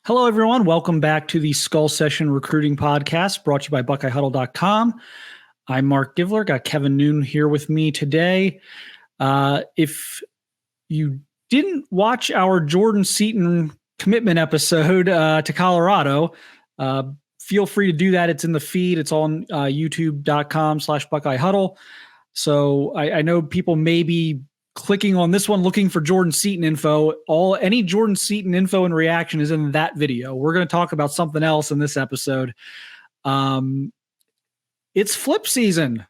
Hello, everyone. Welcome back to the Skull Session Recruiting Podcast brought to you by BuckeyeHuddle.com. I'm Mark Givler. Got Kevin Noon here with me today. If you didn't watch our Jordan Seaton commitment episode to Colorado, feel free to do that. It's in the feed. It's on youtube.com/BuckeyeHuddle. So I know people may be clicking on this one looking for Jordan Seaton info. Any Jordan Seaton info and reaction is in that video. We're going to talk about something else in this episode. It's flip season.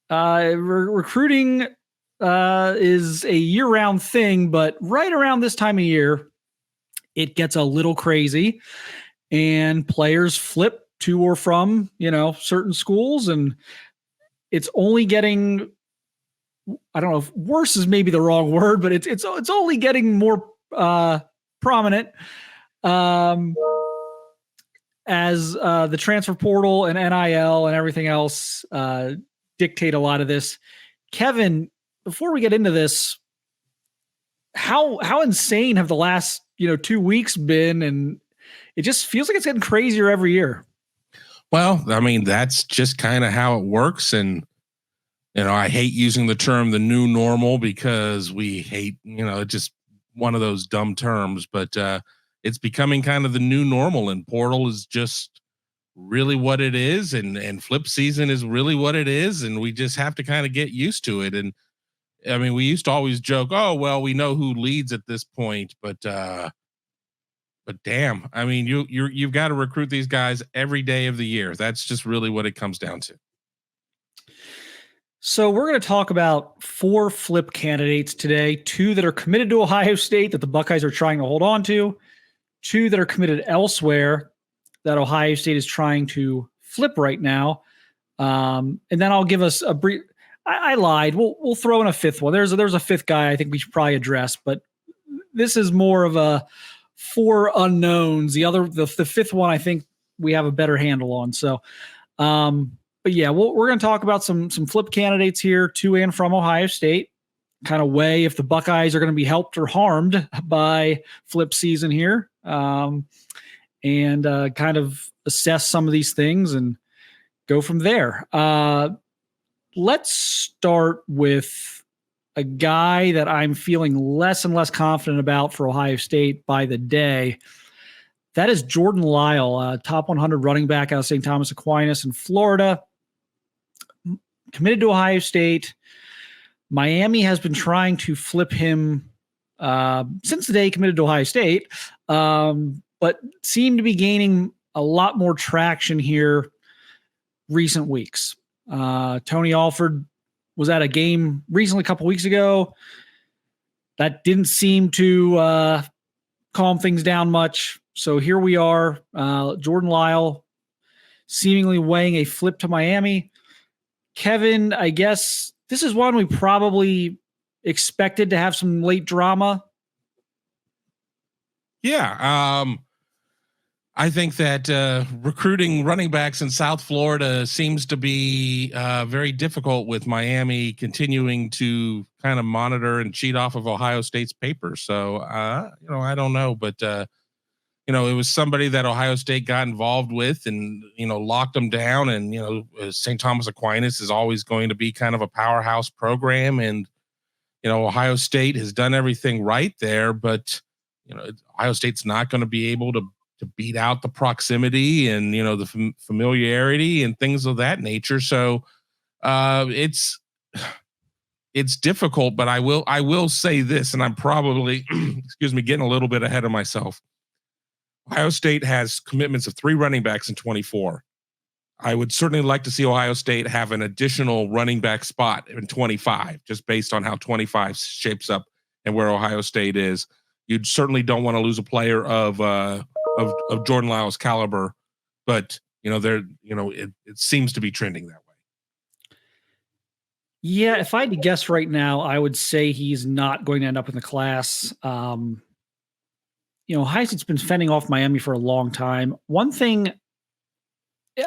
Recruiting is a year-round thing, but right around this time of year, it gets a little crazy, and players flip to or from, certain schools, and it's only getting, I don't know if worse is maybe the wrong word, but it's only getting more prominent as the transfer portal and NIL and everything else dictate a lot of this. Kevin, before we get into this, how insane have the last 2 weeks been? And it just feels like it's getting crazier every year. Well, I mean, that's just kind of how it works. And, I hate using the term the new normal because we hate, just one of those dumb terms, but it's becoming kind of the new normal, and portal is just really what it is. And flip season is really what it is. And we just have to kind of get used to it. And I mean, we used to always joke, oh, well, we know who leads at this point, but damn, I mean, you've got to recruit these guys every day of the year. That's just really what it comes down to. So we're going to talk about 4 flip candidates today, 2 that are committed to Ohio State that the Buckeyes are trying to hold on to, 2 that are committed elsewhere that Ohio State is trying to flip right now. And then I'll give us a brief, I lied. We'll throw in a 5th one. There's a 5th guy I think we should probably address, but this is more of a 4 unknowns. The 5th one, I think we have a better handle on. So, but yeah, we're going to talk about some flip candidates here to and from Ohio State, kind of weigh if the Buckeyes are going to be helped or harmed by flip season here, and kind of assess some of these things and go from there. Let's start with a guy that I'm feeling less and less confident about for Ohio State by the day. That is Jordan Lyall, top 100 running back out of St. Thomas Aquinas in Florida. Committed to Ohio State. Miami has been trying to flip him since the day he committed to Ohio State, but seemed to be gaining a lot more traction here recent weeks. Tony Alford was at a game recently, a couple weeks ago. That didn't seem to calm things down much. So here we are, Jordan Lyall seemingly weighing a flip to Miami. Kevin, I guess this is one we probably expected to have some late drama. Yeah. I think that recruiting running backs in South Florida seems to be very difficult, with Miami continuing to kind of monitor and cheat off of Ohio State's paper. So, I don't know, but it was somebody that Ohio State got involved with and, locked them down. And, St. Thomas Aquinas is always going to be kind of a powerhouse program. And, Ohio State has done everything right there, but, Ohio State's not going to be able to beat out the proximity and, the familiarity and things of that nature. So it's difficult, but I will say this, and I'm probably, getting a little bit ahead of myself. Ohio State has commitments of 3 running backs in 24. I would certainly like to see Ohio State have an additional running back spot in 25, just based on how 25 shapes up and where Ohio State is. You certainly don't want to lose a player of Jordan Lyall's caliber, but it seems to be trending that way. Yeah, if I had to guess right now, I would say he's not going to end up in the class. Ohio State's been fending off Miami for a long time. One thing,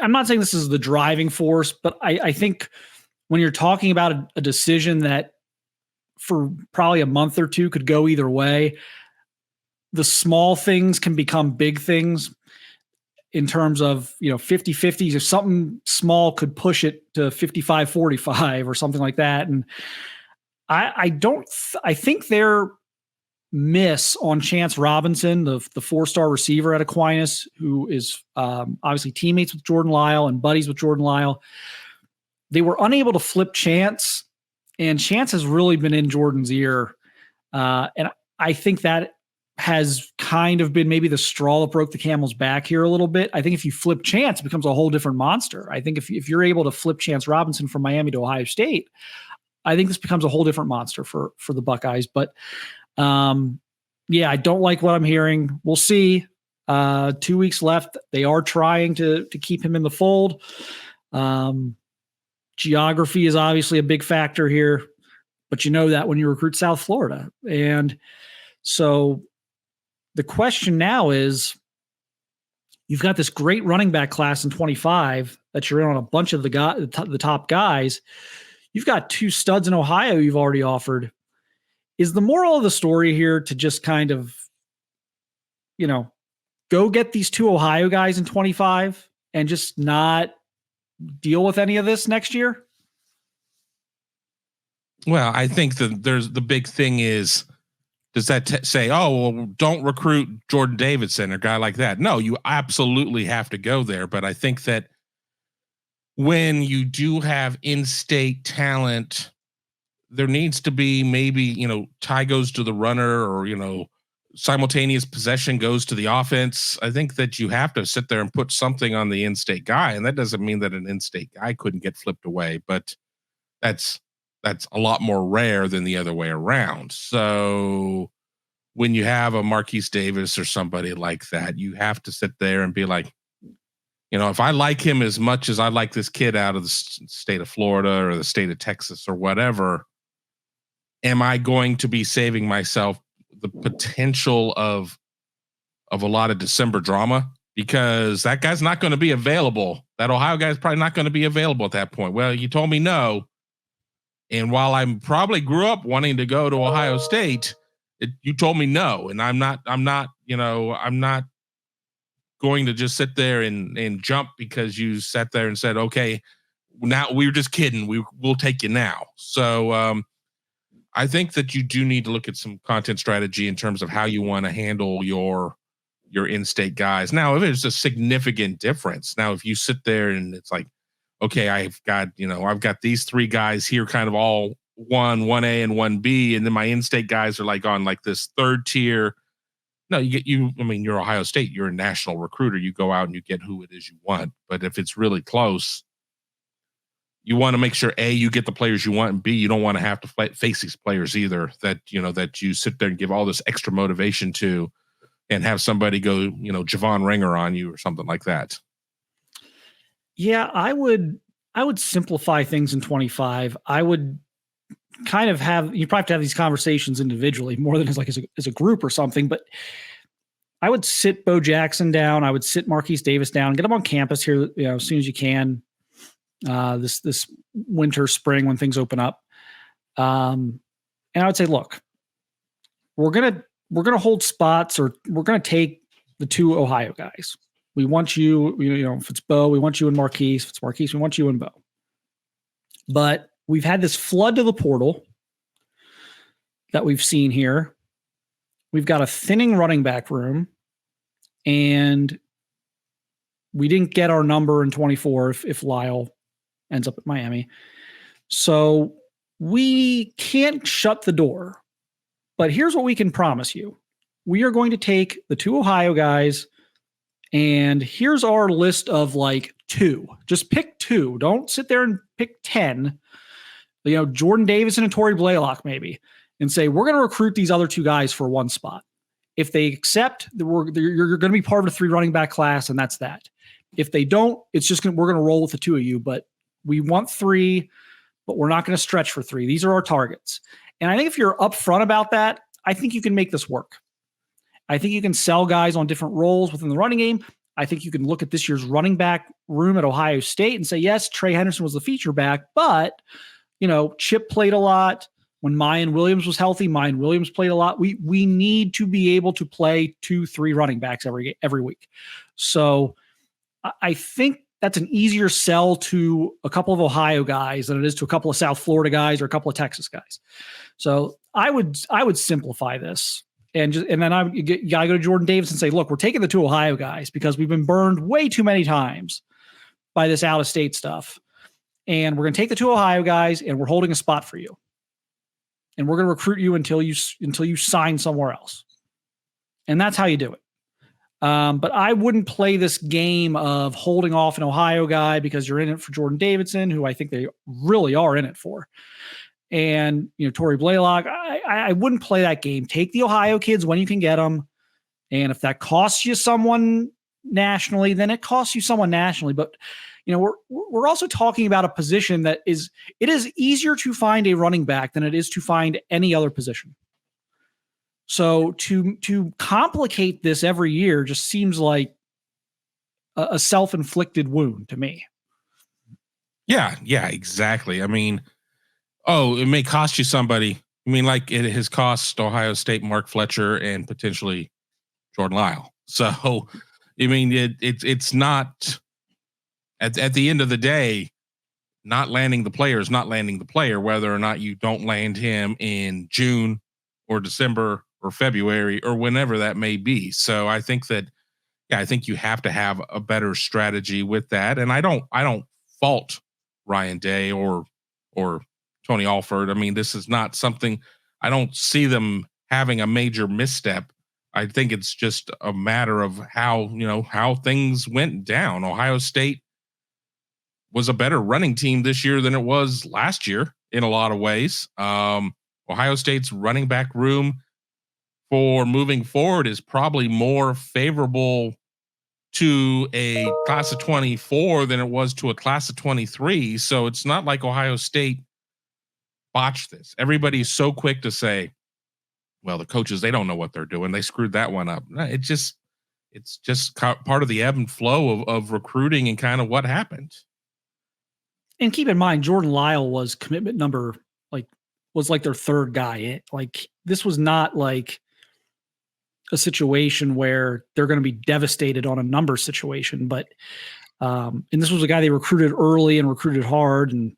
I'm not saying this is the driving force, but I think when you're talking about a decision that for probably a month or two could go either way, the small things can become big things in terms of, 50-50s. If something small could push it to 55-45 or something like that. And I think their miss on Chance Robinson, the 4-star receiver at Aquinas, who is obviously teammates with Jordan Lyall and buddies with Jordan Lyall, they were unable to flip Chance, and Chance has really been in Jordan's ear. And I think that has kind of been maybe the straw that broke the camel's back here a little bit. I think if you flip Chance, it becomes a whole different monster. I think if you're able to flip Chance Robinson from Miami to Ohio State, I think this becomes a whole different monster for the Buckeyes. But I don't like what I'm hearing. We'll see. 2 weeks left. They are trying to keep him in the fold. Geography is obviously a big factor here, but you know that when you recruit South Florida. And so the question now is, you've got this great running back class in 25 that you're in on a bunch of the top guys. You've got 2 studs in Ohio you've already offered. Is the moral of the story here to just kind of, go get these 2 Ohio guys in 25 and just not deal with any of this next year? Well, I think the big thing is, does that say, don't recruit Jordan Davidson or a guy like that? No, you absolutely have to go there. But I think that when you do have in-state talent, there needs to be maybe, tie goes to the runner, or, simultaneous possession goes to the offense. I think that you have to sit there and put something on the in-state guy. And that doesn't mean that an in-state guy couldn't get flipped away, but that's a lot more rare than the other way around. So when you have a Marquise Davis or somebody like that, you have to sit there and be like, if I like him as much as I like this kid out of the state of Florida or the state of Texas or whatever, am I going to be saving myself the potential of a lot of December drama? Because that guy's not going to be available. That Ohio guy's probably not going to be available at that point. Well, you told me no. And while I probably grew up wanting to go to Ohio State, you told me no. And I'm not going to just sit there and jump because you sat there and said, okay, now we were just kidding. We'll take you now. So I think that you do need to look at some content strategy in terms of how you want to handle your in-state guys. Now, if it's a significant difference, now if you sit there and it's like, okay, I've got these 3 guys here, kind of all 1A and 1B, and then my in-state guys are like on like this 3rd tier. No, you're Ohio State, you're a national recruiter. You go out and you get who it is you want. But if it's really close, you want to make sure A, you get the players you want, and B, you don't want to have to face these players either that you sit there and give all this extra motivation to, and have somebody go, Javon Ringer on you or something like that. Yeah, I would simplify things in 25. I would kind of you probably have to have these conversations individually more than as a group or something, but I would sit Bo Jackson down. I would sit Marquise Davis down, get them on campus here, as soon as you can, this winter, spring, when things open up. And I would say, look, we're going to hold spots, or we're going to take the 2 Ohio guys. We want you, if it's Bo, we want you and Marquise. If it's Marquise, we want you and Bo. But we've had this flood to the portal that we've seen here. We've got a thinning running back room, and we didn't get our number in 24 if Lyall ends up at Miami. So we can't shut the door. But here's what we can promise you. We are going to take the 2 Ohio guys, and here's our list of 2. Just pick 2. Don't sit there and pick 10. Jordan Davis and Torrey Blaylock maybe, and say, we're going to recruit these other 2 guys for 1 spot. If they accept, you're going to be part of a 3 running back class, and that's that. If they don't, it's just we're going to roll with the 2 of you. But we want 3, but we're not going to stretch for 3. These are our targets. And I think if you're upfront about that, I think you can make this work. I think you can sell guys on different roles within the running game. I think you can look at this year's running back room at Ohio State and say, yes, Trey Henderson was the feature back, but, Chip played a lot. When Mayan Williams was healthy, Mayan Williams played a lot. We need to be able to play 2-3 running backs every week. So I think that's an easier sell to a couple of Ohio guys than it is to a couple of South Florida guys or a couple of Texas guys. So I would simplify this and then you gotta go to Jordan Davis and say, look, we're taking the 2 Ohio guys because we've been burned way too many times by this out of state stuff. And we're going to take the 2 Ohio guys and we're holding a spot for you. And we're going to recruit you until you sign somewhere else. And that's how you do it. But I wouldn't play this game of holding off an Ohio guy because you're in it for Jordan Davidson, who I think they really are in it for. And, Torrey Blaylock, I wouldn't play that game. Take the Ohio kids when you can get them. And if that costs you someone nationally, then it costs you someone nationally. But, we're also talking about a position that it is easier to find a running back than it is to find any other position. So to complicate this every year just seems like a self-inflicted wound to me. Yeah, exactly. I mean, it may cost you somebody. I mean, like it has cost Ohio State Mark Fletcher and potentially Jordan Lyall. So, I mean, it's not at the end of the day, not landing the player is not landing the player, whether or not you don't land him in June or December or February or whenever that may be. So I think that, I think you have to have a better strategy with that. And I don't fault Ryan Day or Tony Alford. I mean, this is not something, I don't see them having a major misstep. I think it's just a matter of how things went down. Ohio State was a better running team this year than it was last year in a lot of ways. Ohio State's running back room for moving forward is probably more favorable to a class of 24 than it was to a class of 23. So it's not like Ohio State botched this. Everybody's so quick to say, well, the coaches, they don't know what they're doing. They screwed that one up. It's just part of the ebb and flow of recruiting and kind of what happened. And keep in mind, Jordan Lyall was commitment number, was like their 3rd guy. This was not like a situation where they're going to be devastated on a number situation, but and this was a guy they recruited early and recruited hard. And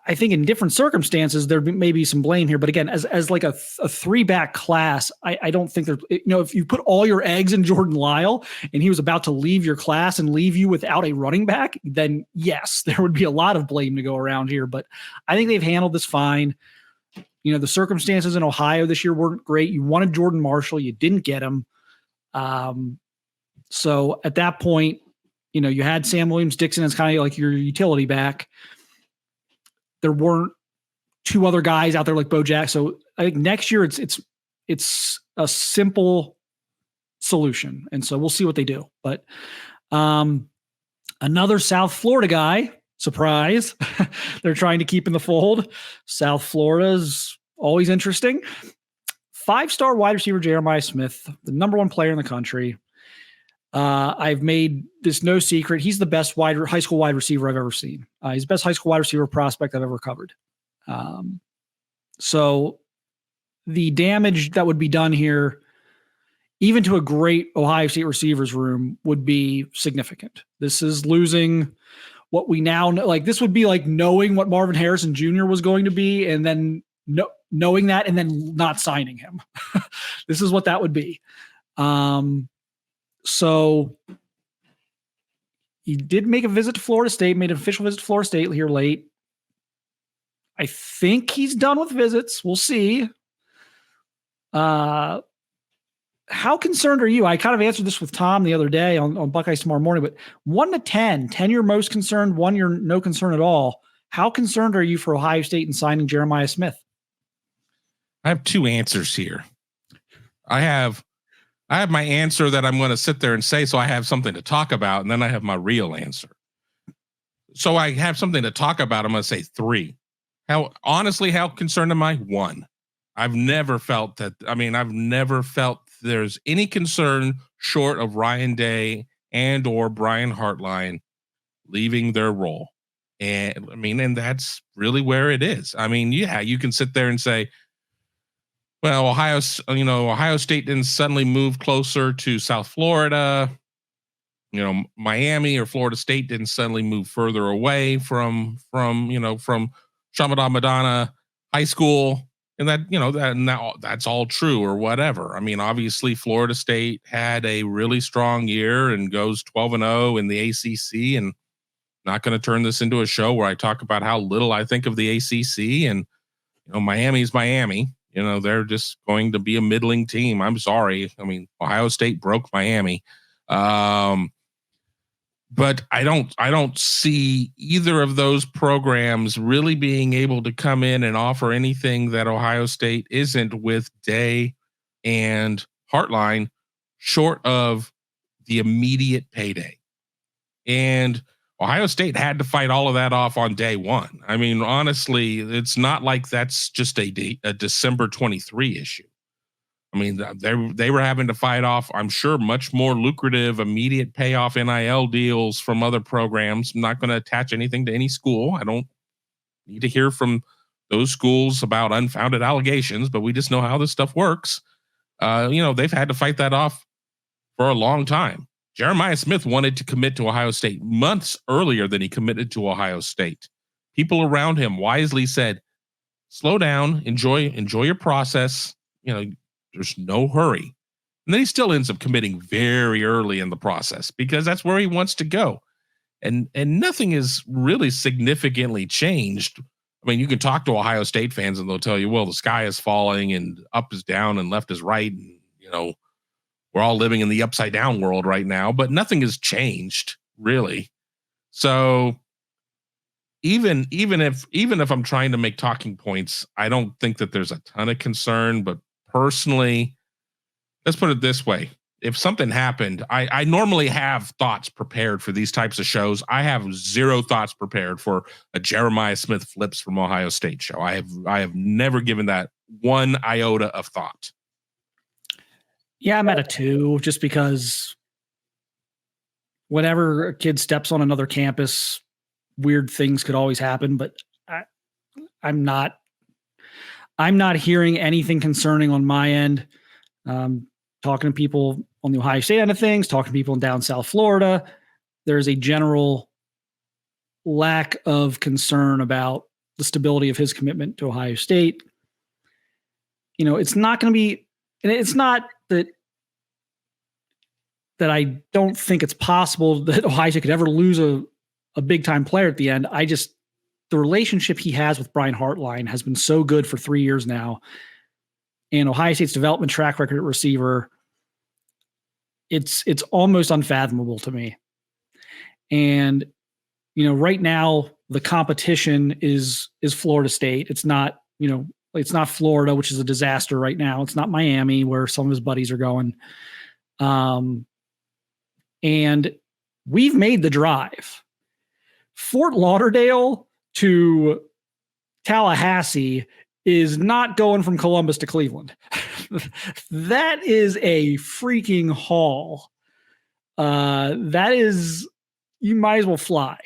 I think in different circumstances, there may be some blame here, but again, as like a 3-back class, I don't think there, if you put all your eggs in Jordan Lyall and he was about to leave your class and leave you without a running back, then yes, there would be a lot of blame to go around here, but I think they've handled this fine. The circumstances in Ohio this year weren't great. You wanted Jordan Marshall. You didn't get him. So at that point, you had Sam Williams-Dixon as kind of like your utility back. There weren't 2 other guys out there like Bo Jack. So I think next year it's a simple solution. And so we'll see what they do. But another South Florida guy, surprise, they're trying to keep in the fold. South Florida's always interesting. 5-star wide receiver Jeremiah Smith, the number 1 player in the country. I've made this no secret. He's the best high school wide receiver I've ever seen. He's the best high school wide receiver prospect I've ever covered. So the damage that would be done here, even to a great Ohio State receivers room, would be significant. This is losing what we now know. Like, this would be like knowing what Marvin Harrison Jr. was going to be and then knowing that and then not signing him. This is what that would be. So he did make a visit to Florida State, made an official visit to Florida State here late. I think he's done with visits. We'll see. How concerned are you? I kind of answered this with Tom the other day on Buckeyes Tomorrow Morning, but 1 to 10, 10 you're most concerned, 1 you're no concern at all. How concerned are you for Ohio State in signing Jeremiah Smith? I have 2 answers here. I have my answer that I'm going to sit there and say, so I have something to talk about. And then I have my real answer. So I have something to talk about. I'm going to say 3. How concerned am I? 1. I've never felt there's any concern short of Ryan Day and or Brian Hartline leaving their role And I mean, and that's really where it is. I mean, yeah, you can sit there and say, well, Ohio State didn't suddenly move closer to South Florida. Miami or Florida State didn't suddenly move further away from Chaminade Madonna High School, and that's all true or whatever. I mean, obviously Florida State had a really strong year and goes 12-0 in the ACC, and not going to turn this into a show where I talk about how little I think of the ACC. And Miami's Miami. They're just going to be a middling team. I'm sorry. I mean, Ohio State broke Miami. But I don't see either of those programs really being able to come in and offer anything that Ohio State isn't with Day and Hartline, short of the immediate payday. And Ohio State had to fight all of that off on day one. I mean, honestly, it's not like that's just a December 23 issue. I mean, they were having to fight off, I'm sure, much more lucrative, immediate payoff NIL deals from other programs. I'm not going to attach anything to any school. I don't need to hear from those schools about unfounded allegations, but we just know how this stuff works. They've had to fight that off for a long time. Jeremiah Smith wanted to commit to Ohio State months earlier than he committed to Ohio State. People around him wisely said, slow down, enjoy your process. There's no hurry. And then he still ends up committing very early in the process because that's where he wants to go. And nothing is really significantly changed. I mean, you can talk to Ohio State fans and they'll tell you, well, the sky is falling and up is down and left is right. And, we're all living in the upside down world right now, but nothing has changed really. So even if I'm trying to make talking points, I don't think that there's a ton of concern, but personally, let's put it this way. If something happened, I normally have thoughts prepared for these types of shows. I have zero thoughts prepared for a Jeremiah Smith flips from Ohio State show. I have never given that one iota of thought. Yeah, I'm at a 2 just because whenever a kid steps on another campus, weird things could always happen, but I'm not hearing anything concerning on my end. Talking to people on the Ohio State end of things, talking to people in down South Florida, there's a general lack of concern about the stability of his commitment to Ohio State. It's not going to be, and it's not that I don't think it's possible that Ohio State could ever lose a big time player at the end. The relationship he has with Brian Hartline has been so good for 3 years now. And Ohio State's development track record at receiver, it's almost unfathomable to me. And, right now the competition is Florida State. It's not Florida, which is a disaster right now. It's not Miami where some of his buddies are going. And we've made the drive. Fort Lauderdale to Tallahassee is not going from Columbus to Cleveland. That is a freaking haul. You might as well fly.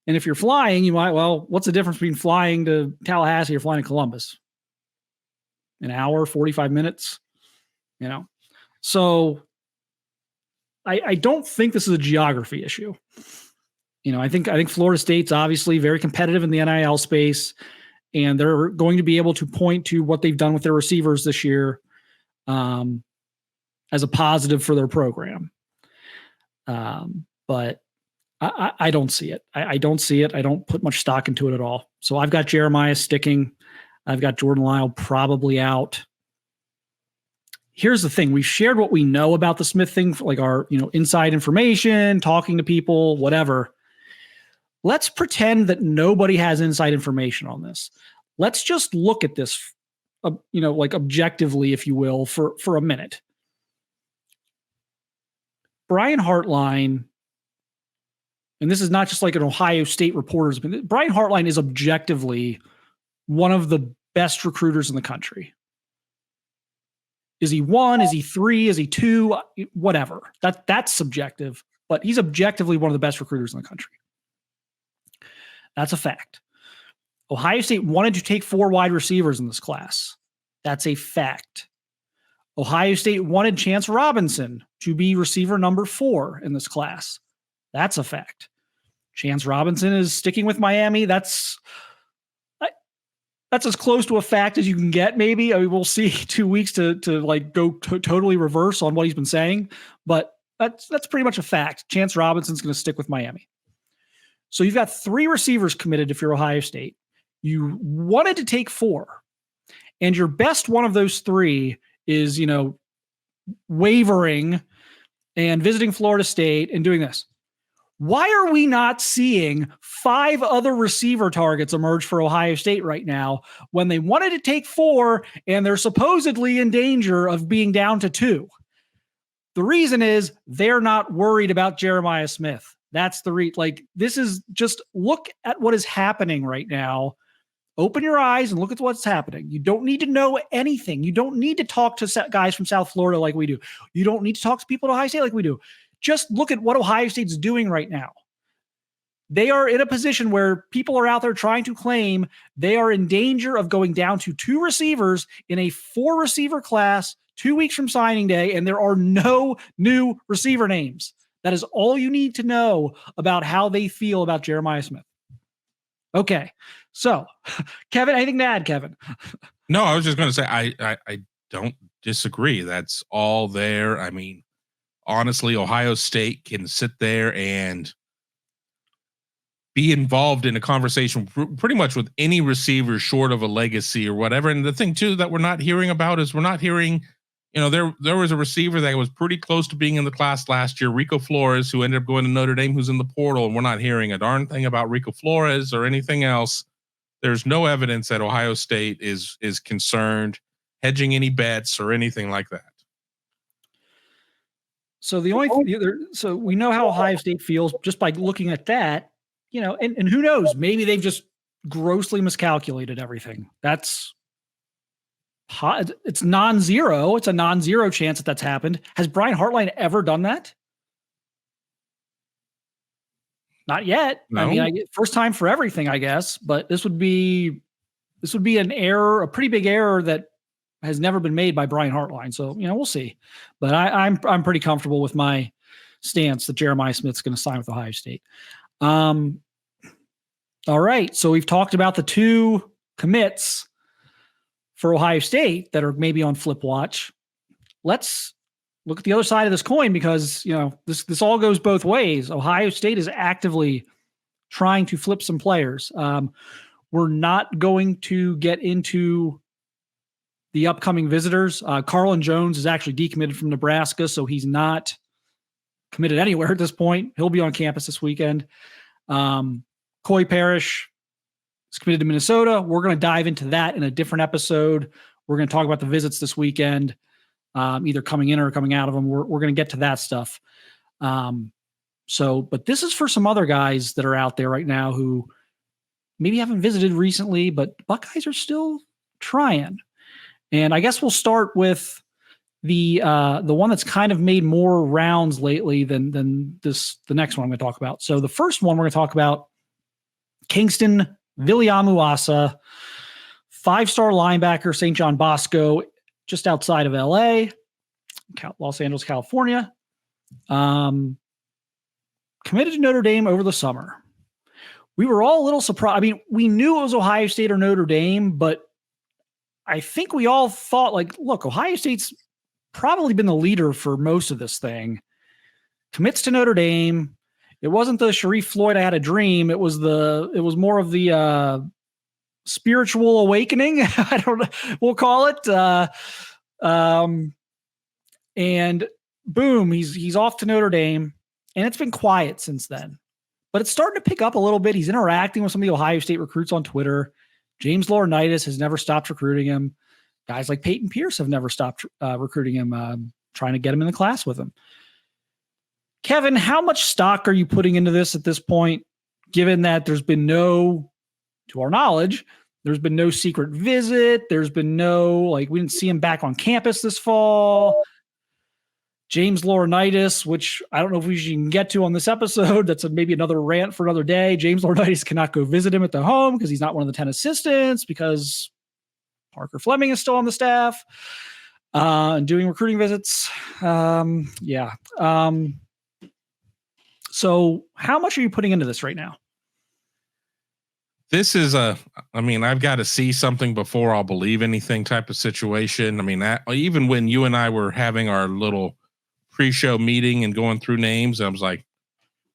And if you're flying, what's the difference between flying to Tallahassee or flying to Columbus? An hour, 45 minutes, So I don't think this is a geography issue. I think Florida State's obviously very competitive in the NIL space, and they're going to be able to point to what they've done with their receivers this year as a positive for their program. But I don't see it. I don't see it. I don't put much stock into it at all. So I've got Jeremiah sticking. I've got Jordan Lyall probably out. Here's the thing. We've shared what we know about the Smith thing, like our, inside information, talking to people, whatever. Let's pretend that nobody has inside information on this. Let's just look at this, like objectively, if you will, for a minute. Brian Hartline, and this is not just like an Ohio State reporter's, but Brian Hartline is objectively one of the best recruiters in the country. Is he 1? Is he 3? Is he 2? Whatever. That's subjective, but he's objectively one of the best recruiters in the country. That's a fact. Ohio State wanted to take 4 wide receivers in this class. That's a fact. Ohio State wanted Chance Robinson to be receiver number 4 in this class. That's a fact. Chance Robinson is sticking with Miami. That's as close to a fact as you can get, maybe. I mean, we'll see 2 weeks to like go totally reverse on what he's been saying, but that's pretty much a fact. Chance Robinson's going to stick with Miami. So you've got 3 receivers committed if you're Ohio State. You wanted to take 4, and your best one of those 3 is, wavering and visiting Florida State and doing this. Why are we not seeing 5 other receiver targets emerge for Ohio State right now when they wanted to take 4 and they're supposedly in danger of being down to 2? The reason is they're not worried about Jeremiah Smith. That's the this is just look at what is happening right now. Open your eyes and look at what's happening. You don't need to know anything. You don't need to talk to guys from South Florida like we do. You don't need to talk to people at Ohio State like we do. Just look at what Ohio State's doing right now. They are in a position where people are out there trying to claim they are in danger of going down to 2 receivers in a 4 receiver class 2 weeks from signing day, and there are no new receiver names. That is all you need to know about how they feel about Jeremiah Smith. Okay, so Kevin, anything to add, Kevin? No, I was just going to say I don't disagree. That's all there. I mean, honestly, Ohio State can sit there and be involved in a conversation pretty much with any receiver short of a legacy or whatever. And the thing too that we're not hearing about is we're not hearing, there was a receiver that was pretty close to being in the class last year, Rico Flores, who ended up going to Notre Dame, who's in the portal, and we're not hearing a darn thing about Rico Flores or anything else. There's no evidence that Ohio State is concerned, hedging any bets or anything like that. So so we know how Ohio State feels just by looking at that, and who knows, maybe they've just grossly miscalculated everything. It's non-zero. It's a non-zero chance that that's happened. Has Brian Hartline ever done that? Not yet. No. I mean, first time for everything, I guess, but this would be an error, a pretty big error that has never been made by Brian Hartline. So, we'll see. But I'm pretty comfortable with my stance that Jeremiah Smith's going to sign with Ohio State. All right. So we've talked about the 2 commits for Ohio State that are maybe on flip watch. Let's look at the other side of this coin because, this all goes both ways. Ohio State is actively trying to flip some players. We're not going to get into the upcoming visitors. Carlin Jones is actually decommitted from Nebraska, so he's not committed anywhere at this point. He'll be on campus this weekend. Coy Parrish is committed to Minnesota. We're going to dive into that in a different episode. We're going to talk about the visits this weekend, either coming in or coming out of them. We're going to get to that stuff. But this is for some other guys that are out there right now who maybe haven't visited recently, but Buckeyes are still trying. And I guess we'll start with the one that's kind of made more rounds lately than the next one I'm going to talk about. So the first one we're going to talk about, Kingston Viliamu-Asa, 5-star linebacker, St. John Bosco, just outside of LA, Los Angeles, California. Committed to Notre Dame over the summer. We were all a little surprised. I mean, we knew it was Ohio State or Notre Dame, but I think we all thought, look, Ohio State's probably been the leader for most of this thing. Commits to Notre Dame. It wasn't the Sharif Floyd, I had a dream. It was more of the spiritual awakening. I don't know. We'll call it. And boom, he's off to Notre Dame, and it's been quiet since then. But it's starting to pick up a little bit. He's interacting with some of the Ohio State recruits on Twitter. James Laurinaitis has never stopped recruiting him. Guys like Peyton Pierce have never stopped recruiting him, trying to get him in the class with him. Kevin, how much stock are you putting into this at this point, given that there's been to our knowledge, there's been no secret visit. There's been we didn't see him back on campus this fall. James Laurinaitis, which I don't know if we can get to on this episode. That's maybe another rant for another day. James Laurinaitis cannot go visit him at the home because he's not one of the 10 assistants because Parker Fleming is still on the staff and doing recruiting visits. So how much are you putting into this right now? This is I've got to see something before I'll believe anything type of situation. I mean, even when you and I were having our little pre-show meeting and going through names, I was like,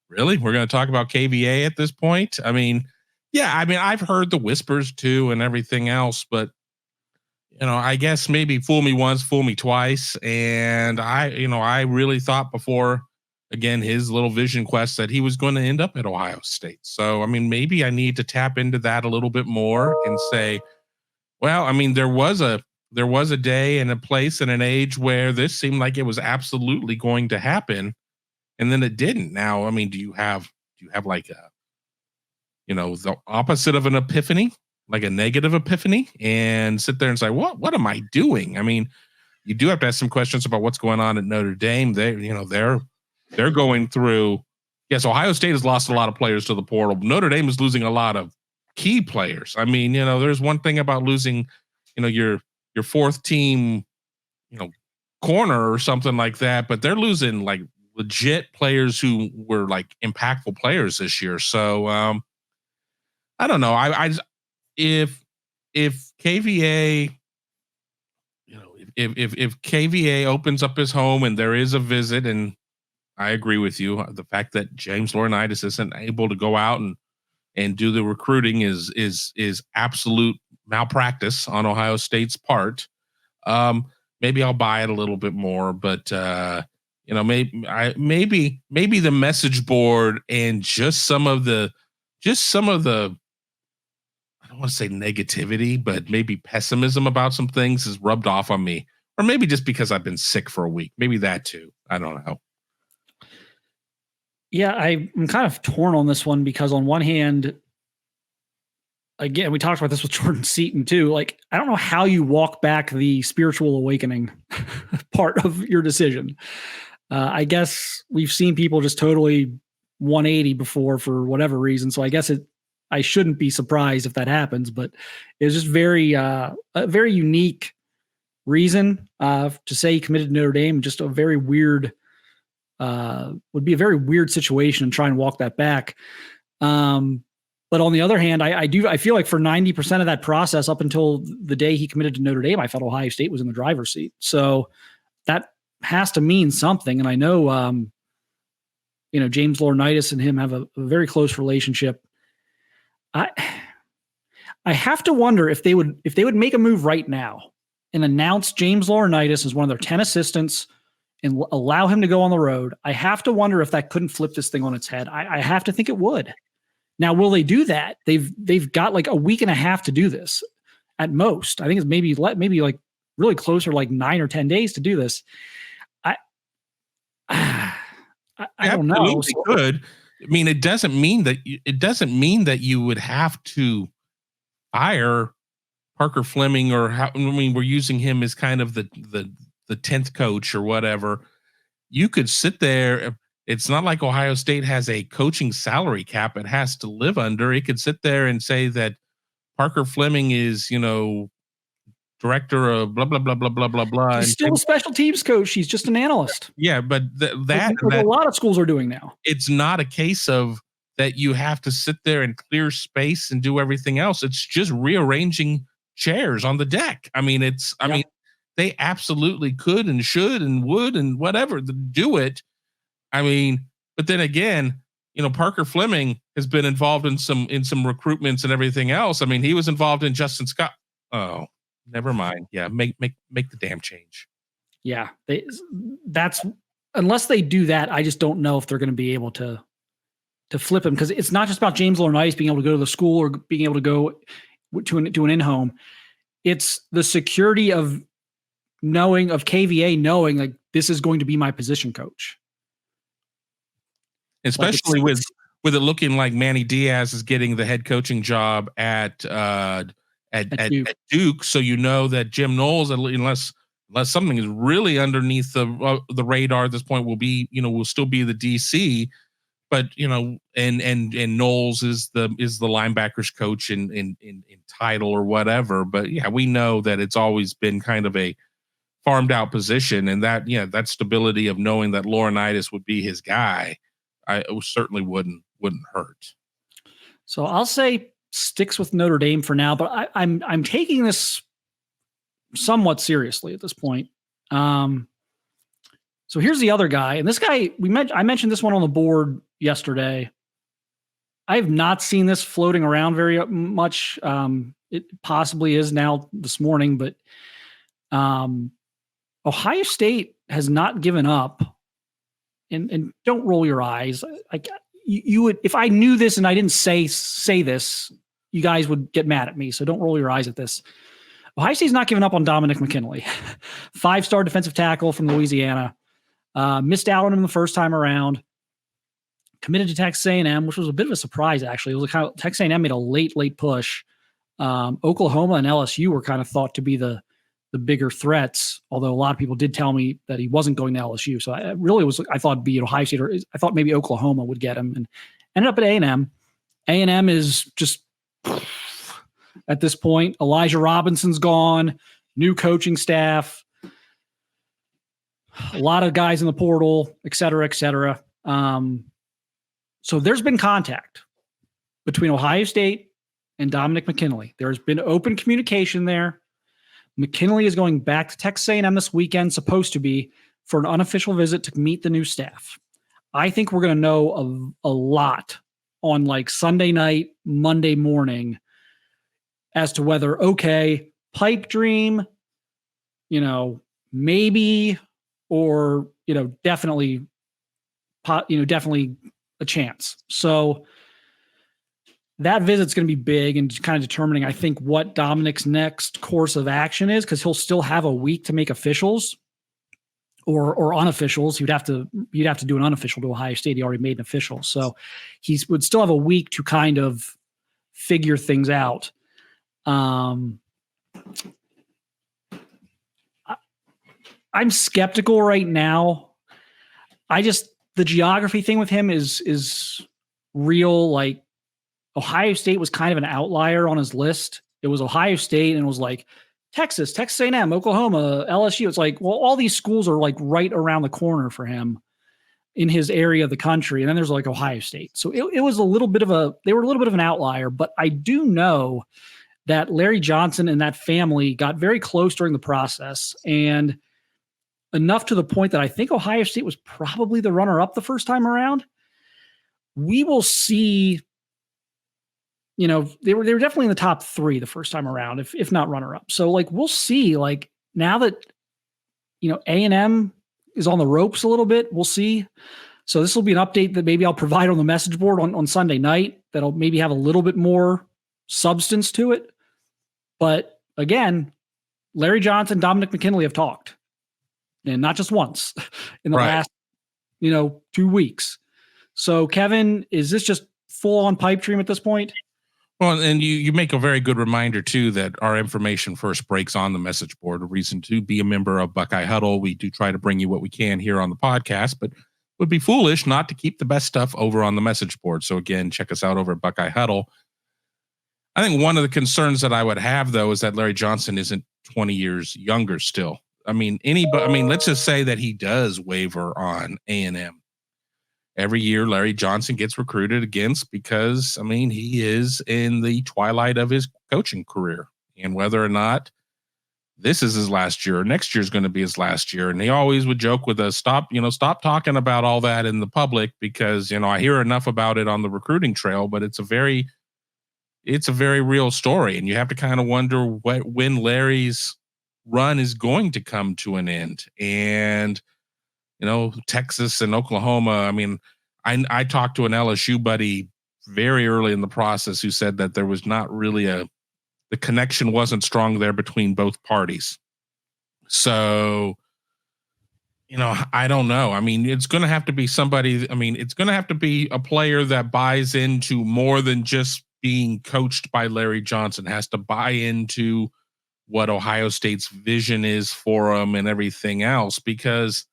really? We're going to talk about KVA at this point? I mean, I've heard the whispers too and everything else, but I guess maybe fool me once, fool me twice. And I really thought before, again, his little vision quest that he was going to end up at Ohio State. So, maybe I need to tap into that a little bit more and say, well, there was a day and a place and an age where this seemed like it was absolutely going to happen, and then it didn't. Now, do you have like the opposite of an epiphany, like a negative epiphany, and sit there and say, what am I doing? You do have to ask some questions about what's going on at Notre Dame. They're going through. Yes, Ohio State has lost a lot of players to the portal. Notre Dame is losing a lot of key players. There's one thing about losing, your fourth team, corner or something like that, but they're losing like legit players who were like impactful players this year. So I don't know. If KVA, if KVA opens up his home and there is a visit, and I agree with you, the fact that James Laurinaitis isn't able to go out and do the recruiting is absolute malpractice on Ohio State's part. Maybe I'll buy it a little bit more, but maybe the message board and just some of the I don't want to say negativity, but maybe pessimism about some things is rubbed off on me, or maybe just because I've been sick for a week, maybe that too. I don't know. Yeah, I'm kind of torn on this one because on one hand, again, we talked about this with Jordan Seaton too. Like, I don't know how you walk back the spiritual awakening part of your decision. I guess we've seen people just totally 180 before for whatever reason. So I guess I shouldn't be surprised if that happens, but it was just a very unique reason to say he committed to Notre Dame. Just a very weird, would be a very weird situation and try and walk that back. But on the other hand, I feel like for 90% of that process up until the day he committed to Notre Dame, I felt Ohio State was in the driver's seat. So that has to mean something. And I know, James Laurinaitis and him have a very close relationship. I have to wonder if they would make a move right now and announce James Laurinaitis as one of their 10 assistants and allow him to go on the road. I have to wonder if that couldn't flip this thing on its head. I have to think it would. Now, will they do that? They've got like a week and a half to do this at most. I think it's maybe like really closer, like 9 or 10 days to do this. I don't know. Could. It doesn't mean that you would have to fire Parker Fleming we're using him as kind of the 10th coach or whatever. You could sit there. It's not like Ohio State has a coaching salary cap it has to live under. It could sit there and say that Parker Fleming is, director of blah, blah, blah, blah, blah, blah, blah. He's still a special teams coach. He's just an analyst. Yeah, but that a lot of schools are doing now. It's not a case of that you have to sit there and clear space and do everything else. It's just rearranging chairs on the deck. They absolutely could and should and would and whatever to do it. But then again, Parker Fleming has been involved in some recruitments and everything else. He was involved in Justin Scott. Oh, never mind. Yeah, make the damn change. Yeah, that's unless they do that, I just don't know if they're going to be able to flip him, because it's not just about James Laurinaitis being able to go to the school or being able to go to an in-home. It's the security of KVA knowing like this is going to be my position coach. Especially with it looking like Manny Diaz is getting the head coaching job at Duke. So that Jim Knowles, unless unless something is really underneath the radar at this point, will still be the DC. But and Knowles is the linebackers coach in title or whatever. But yeah, we know that it's always been kind of a farmed out position, and that stability of knowing that Laurinaitis would be his guy, I certainly wouldn't hurt. So I'll say sticks with Notre Dame for now, but I'm taking this somewhat seriously at this point. So here's the other guy, and this guy I mentioned this one on the board yesterday. I have not seen this floating around very much. It possibly is now this morning, but Ohio State has not given up. And don't roll your eyes. You would, if I knew this and I didn't say this, you guys would get mad at me. So don't roll your eyes at this. Ohio State's not giving up on Dominic McKinley, 5-star defensive tackle from Louisiana. Missed out on him the first time around. Committed to Texas A&M, which was a bit of a surprise, actually. It was kind of, Texas A&M made a late push. Oklahoma and LSU were kind of thought to be the bigger threats, although a lot of people did tell me that he wasn't going to LSU. So I thought it'd be Ohio State, or I thought maybe Oklahoma would get him, and ended up at A&M. A&M is just, at this point, Elijah Robinson's gone, new coaching staff, a lot of guys in the portal, et cetera, et cetera. So there's been contact between Ohio State and Dominic McKinley. There's been open communication there. McKinley is going back to Texas A&M this weekend, supposed to be, for an unofficial visit to meet the new staff. I think we're going to know a lot on like Sunday night, Monday morning, as to whether, okay, pipe dream, maybe, or, definitely a chance. So that visit's going to be big and kind of determining, I think, what Dominic's next course of action is, because he'll still have a week to make officials or unofficials. He'd have to do an unofficial to Ohio State. He already made an official. So he would still have a week to kind of figure things out. I'm skeptical right now. The geography thing with him is real. Like, Ohio State was kind of an outlier on his list. It was Ohio State, and it was like Texas A&M, Oklahoma, LSU. It's like, well, all these schools are like right around the corner for him in his area of the country. And then there's like Ohio State. So it was they were a little bit of an outlier, but I do know that Larry Johnson and that family got very close during the process, and enough to the point that I think Ohio State was probably the runner-up the first time around. We will see. They were definitely in the top 3 the first time around, if not runner-up. So like, we'll see, like, now that, A&M is on the ropes a little bit, we'll see. So this will be an update that maybe I'll provide on the message board on Sunday night. That'll maybe have a little bit more substance to it. But again, Larry Johnson, Dominic McKinley have talked, and not just once in the last, 2 weeks. So Kevin, is this just full on pipe dream at this point? Well, and you make a very good reminder, too, that our information first breaks on the message board. A reason to be a member of Buckeye Huddle. We do try to bring you what we can here on the podcast, but it would be foolish not to keep the best stuff over on the message board. So, again, check us out over at Buckeye Huddle. I think one of the concerns that I would have, though, is that Larry Johnson isn't 20 years younger still. Let's just say that he does waver on A&M. Every year, Larry Johnson gets recruited against because, he is in the twilight of his coaching career. And whether or not this is his last year or next year is going to be his last year. And he always would joke with us, stop talking about all that in the public, because, I hear enough about it on the recruiting trail, but it's a very real story. And you have to kind of wonder when Larry's run is going to come to an end. And Texas and Oklahoma. I talked to an LSU buddy very early in the process who said that there was not really the connection wasn't strong there between both parties. So, I don't know. It's going to have to be somebody. It's going to have to be a player that buys into more than just being coached by Larry Johnson. Has to buy into what Ohio State's vision is for them and everything else, because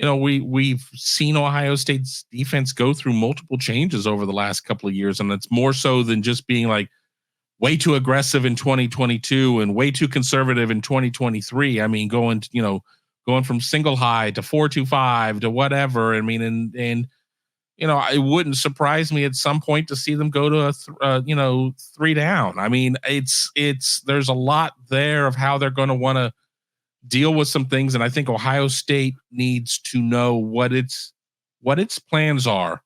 we've seen Ohio State's defense go through multiple changes over the last couple of years, and it's more so than just being like way too aggressive in 2022 and way too conservative in 2023. I mean, going from single high to 4-2-5 to whatever. I mean, and it wouldn't surprise me at some point to see them go to 3 down. I mean, there's a lot there of how they're going to want to deal with some things, and I think Ohio State needs to know what its plans are.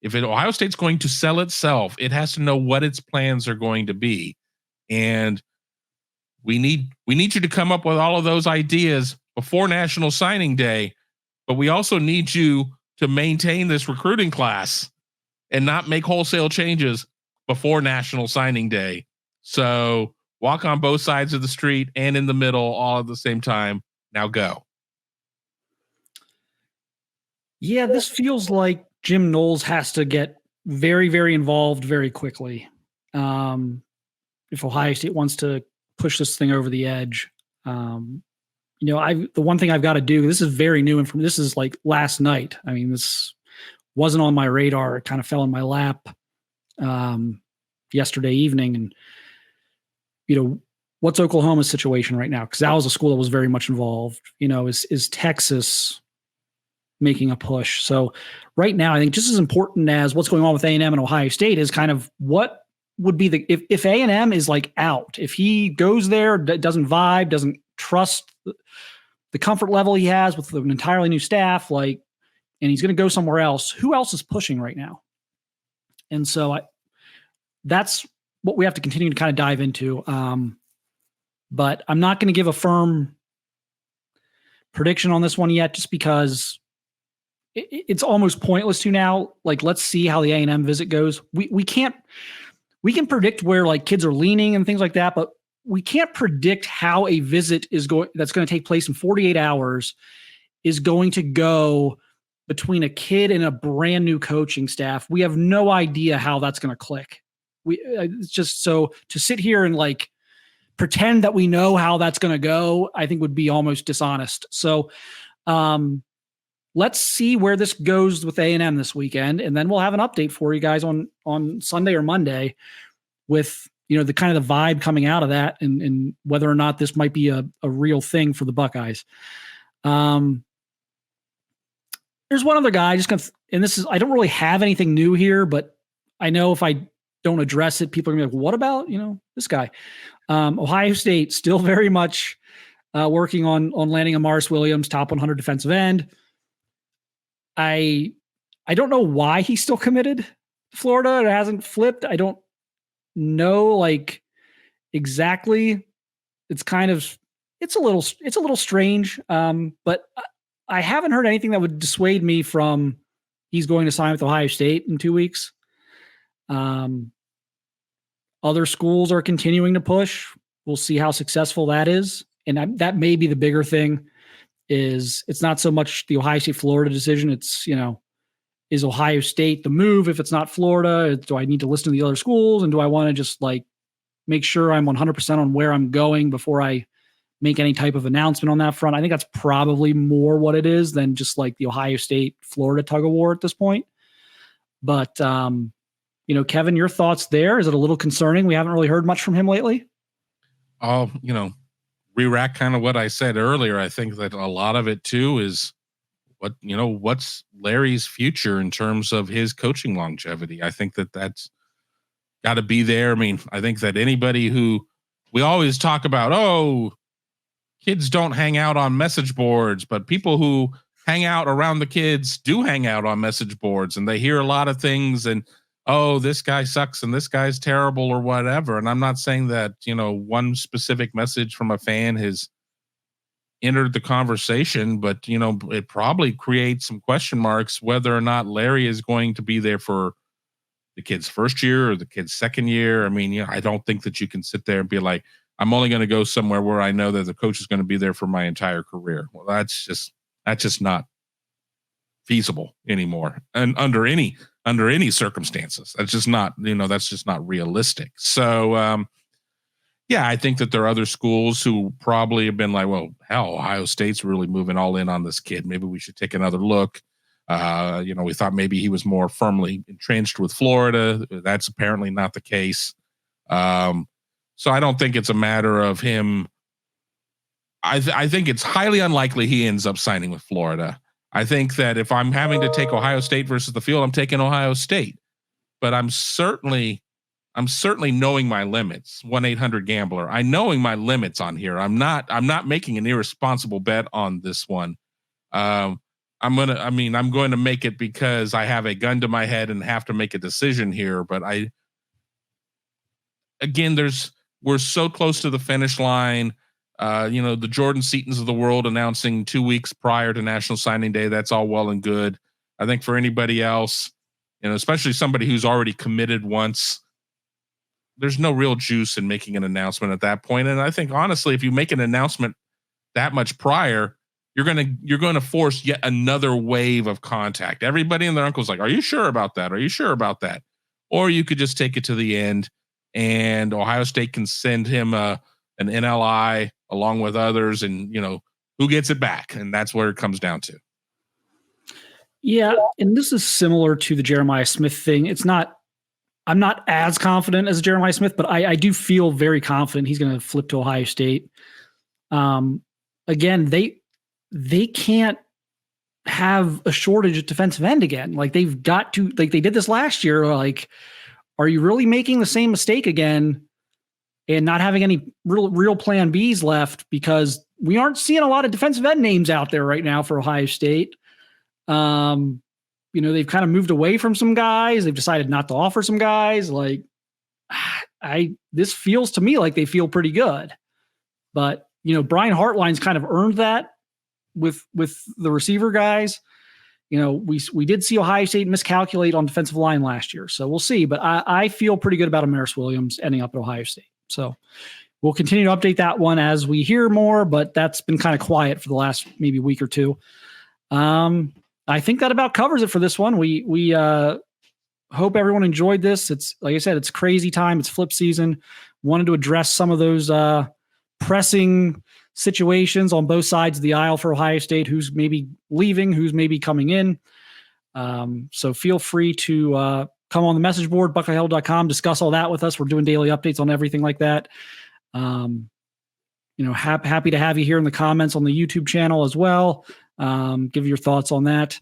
If Ohio State's going to sell itself, it has to know what its plans are going to be, and we need you to come up with all of those ideas before National Signing Day, but we also need you to maintain this recruiting class and not make wholesale changes before National Signing Day. So walk on both sides of the street and in the middle all at the same time. Now go. Yeah, this feels like Jim Knowles has to get very, very involved very quickly. If Ohio State wants to push this thing over the edge. The one thing I've got to do, this is very new information. This is like last night. I mean, this wasn't on my radar. It kind of fell in my lap yesterday evening. And, what's Oklahoma's situation right now? Because that was a school that was very much involved. Is Texas making a push? So right now, I think just as important as what's going on with A&M and Ohio State is kind of what would be if A&M is like out, if he goes there, doesn't vibe, doesn't trust the comfort level he has with an entirely new staff, and he's going to go somewhere else, who else is pushing right now? And so that's what we have to continue to kind of dive into. But I'm not going to give a firm prediction on this one yet, just because it's almost pointless to now. Let's see how the A&M visit goes. We can predict where kids are leaning and things like that, but we can't predict how a visit that's going to take place in 48 hours is going to go between a kid and a brand new coaching staff. We have no idea how that's going to click. It's just so to sit here and pretend that we know how that's going to go, I think would be almost dishonest. So let's see where this goes with A&M this weekend. And then we'll have an update for you guys on Sunday or Monday with, the kind of the vibe coming out of that and whether or not this might be a real thing for the Buckeyes. There's one other guy I don't really have anything new here, but I know if I don't address it, people are gonna be like, what about, this guy? Ohio State still very much working on landing a Morris Williams, top 100 defensive end. I don't know why he's still committed to Florida. It hasn't flipped. I don't know exactly. It's a little strange. But I haven't heard anything that would dissuade me from he's going to sign with Ohio State in 2 weeks. Other schools are continuing to push. We'll see how successful that is. And that may be the bigger thing. It's not so much the Ohio State Florida decision. It's, is Ohio State the move? If it's not Florida, do I need to listen to the other schools? And do I want to just make sure I'm 100% on where I'm going before I make any type of announcement on that front? I think that's probably more what it is than just the Ohio State Florida tug of war at this point. But, Kevin, your thoughts there? Is it a little concerning? We haven't really heard much from him lately. Oh, re-rack kind of what I said earlier. I think that a lot of it too is what's Larry's future in terms of his coaching longevity. I think that's got to be there. I mean, I think that anybody who we always talk about, kids don't hang out on message boards, but people who hang out around the kids do hang out on message boards, and they hear a lot of things and, this guy sucks and this guy's terrible or whatever. And I'm not saying that, one specific message from a fan has entered the conversation, but, it probably creates some question marks whether or not Larry is going to be there for the kid's first year or the kid's second year. I mean, I don't think that you can sit there and be like, I'm only going to go somewhere where I know that the coach is going to be there for my entire career. Well, that's just not feasible anymore. And under any circumstances, that's just not realistic. So, Yeah, I think that there are other schools who probably have been like, well, hell, Ohio State's really moving all in on this kid. Maybe we should take another look. We thought maybe he was more firmly entrenched with Florida. That's apparently not the case. So I don't think it's a matter of him. I think it's highly unlikely he ends up signing with Florida. I think that if I'm having to take Ohio State versus the field, I'm taking Ohio State. But I'm certainly knowing my limits. 1-800-GAMBLER. I knowing my limits on here. I'm not making an irresponsible bet on this one. I'm going to make it because I have a gun to my head and have to make a decision here. But we're so close to the finish line. The Jordan Seatons of the world announcing 2 weeks prior to National Signing Day. That's all well and good. I think for anybody else, especially somebody who's already committed once, there's no real juice in making an announcement at that point. And I think honestly, if you make an announcement that much prior, you're going to force yet another wave of contact. Everybody and their uncle's like, are you sure about that? Are you sure about that? Or you could just take it to the end and Ohio State can send him an NLI along with others, and who gets it back. And that's where it comes down to. Yeah. And this is similar to the Jeremiah Smith thing. I'm not as confident as Jeremiah Smith, but I do feel very confident he's going to flip to Ohio State. Again, they can't have a shortage of defensive end again. Like they've got to, like they did this last year. Like, are you really making the same mistake again and not having any real plan Bs left? Because we aren't seeing a lot of defensive end names out there right now for Ohio State. They've kind of moved away from some guys. They've decided not to offer some guys. Like this feels to me like they feel pretty good, but Brian Hartline's kind of earned that with the receiver guys. We did see Ohio State miscalculate on defensive line last year, so we'll see. But I feel pretty good about Amaris Williams ending up at Ohio State. So we'll continue to update that one as we hear more, but that's been kind of quiet for the last maybe week or two. I think that about covers it for this one. We hope everyone enjoyed this. It's like I said, it's crazy time. It's flip season. Wanted to address some of those pressing situations on both sides of the aisle for Ohio State, who's maybe leaving, who's maybe coming in. So feel free to come on the message board, BuckeyeHuddle.com, discuss all that with us. We're doing daily updates on everything like that. Happy to have you here in the comments on the YouTube channel as well. Give your thoughts on that.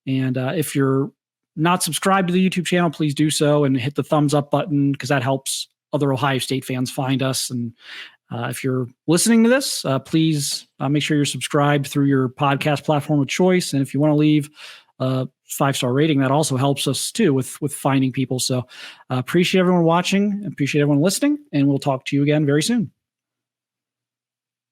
And if you're not subscribed to the YouTube channel, please do so and hit the thumbs up button because that helps other Ohio State fans find us. And if you're listening to this, please make sure you're subscribed through your podcast platform of choice. And if you want to leave a 5-star rating, that also helps us too with finding people. So appreciate everyone watching, appreciate everyone listening, and we'll talk to you again very soon.